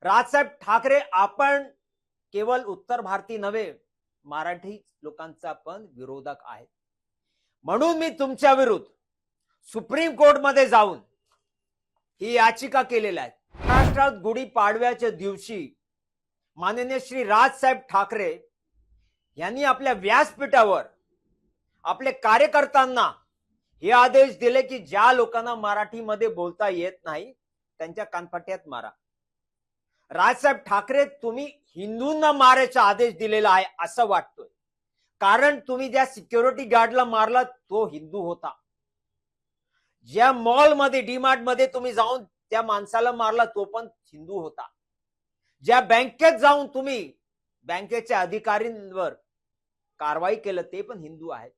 राजसाहेब ठाकरे आपण केवळ उत्तर भारतीय नव्हे, मराठी लोकांचा पण विरोधक आहे. म्हणून मी तुमच्या विरुद्ध सुप्रीम कोर्टमध्ये जाऊन ही याचिका केलेली आहे. महाराष्ट्रात गुढीपाडव्याच्या दिवशी माननीय श्री राजसाहेब ठाकरे यांनी आपल्या व्यासपीठावर आपले कार्यकर्त्यांना हे आदेश दिले की ज्या लोकांना मराठीमध्ये बोलता येत नाही त्यांच्या कानफट्यात मारा. राजसाहेब ठाकरे, तुम्ही हिंदूंना मारायचा आदेश दिलेला आहे असं वाटतोय, कारण तुम्ही ज्या सिक्युरिटी गार्डला मारला तो हिंदू होता. ज्या मॉलमध्ये डीमार्ट मध्ये तुम्ही जाऊन त्या माणसाला मारला तो पण हिंदू होता. ज्या बँकेत जाऊन तुम्ही बँकेच्या अधिकाऱ्यांवर कारवाई केलं ते पण हिंदू आहेत.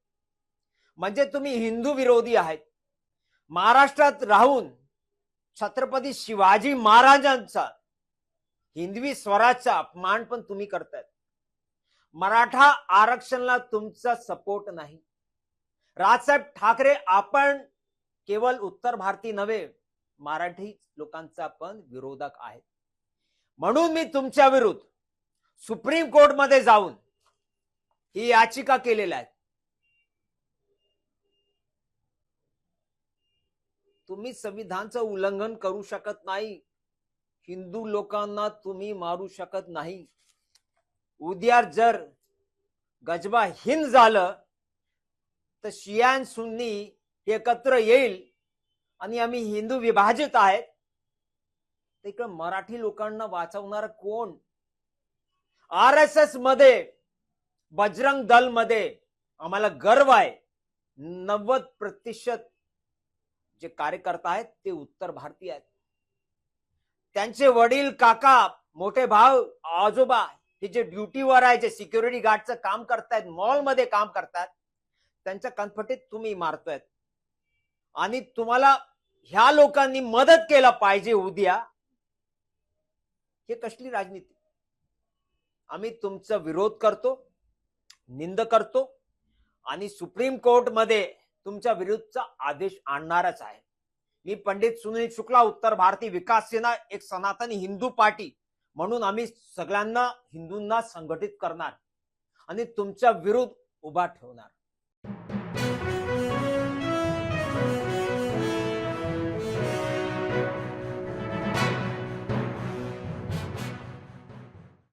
म्हणजे तुम्ही हिंदू विरोधी आहेत. महाराष्ट्रात राहून छत्रपती शिवाजी महाराजांचा हिंदवी स्वराज्याचा अपमान पण तुम्ही करतायत. मराठा आरक्षणाला तुमचा सपोर्ट नाही. राजसाहेब ठाकरे आपण केवळ उत्तर भारतीय नव्हे, मराठी लोकांचा पण विरोधक आहे. म्हणून मी तुमच्या विरुद्ध सुप्रीम कोर्टमध्ये जाऊन ही याचिका केलेली आहे. तुम्ही संविधानाचं उल्लंघन करू शकत नाही. हिंदू लोकांना तुम्ही मारू शकत नाही. उद्या जर गजबा हिंद झालं तर शिया सुन्नी एकत्र येईल आणि आम्ही हिंदू विभाजित आहेत. तिकडे मराठी लोकांना वाचवणार कोण? RSS मध्ये, बजरंग दल मध्ये आम्हाला गर्व आहे. 90% जे कार्यकर्ता आहेत ते उत्तर भारतीय आहेत. त्यांचे वडील, काका, मोठे भाऊ, आजोबा हे जे ड्युटीवर आहे, जे सिक्युरिटी गार्डचं काम करतायत, मॉलमध्ये काम करतात, त्यांच्या कानफटीत तुम्ही मारतायत. आणि तुम्हाला ह्या लोकांनी मदत केला पाहिजे उद्या. हे कसली राजनीती? आम्ही तुमचा विरोध करतो, निंद करतो आणि सुप्रीम कोर्टमध्ये तुमच्या विरुद्धचा आदेश आणणारच आहे. मी पंडित सुनील शुक्ला, उत्तर भारतीय विकास सेना, एक सनातनी हिंदू पार्टी म्हणून आम्ही सगळ्यांना हिंदूंना संघटित करणार आणि तुमच्या विरुद्ध उभा ठेवणार.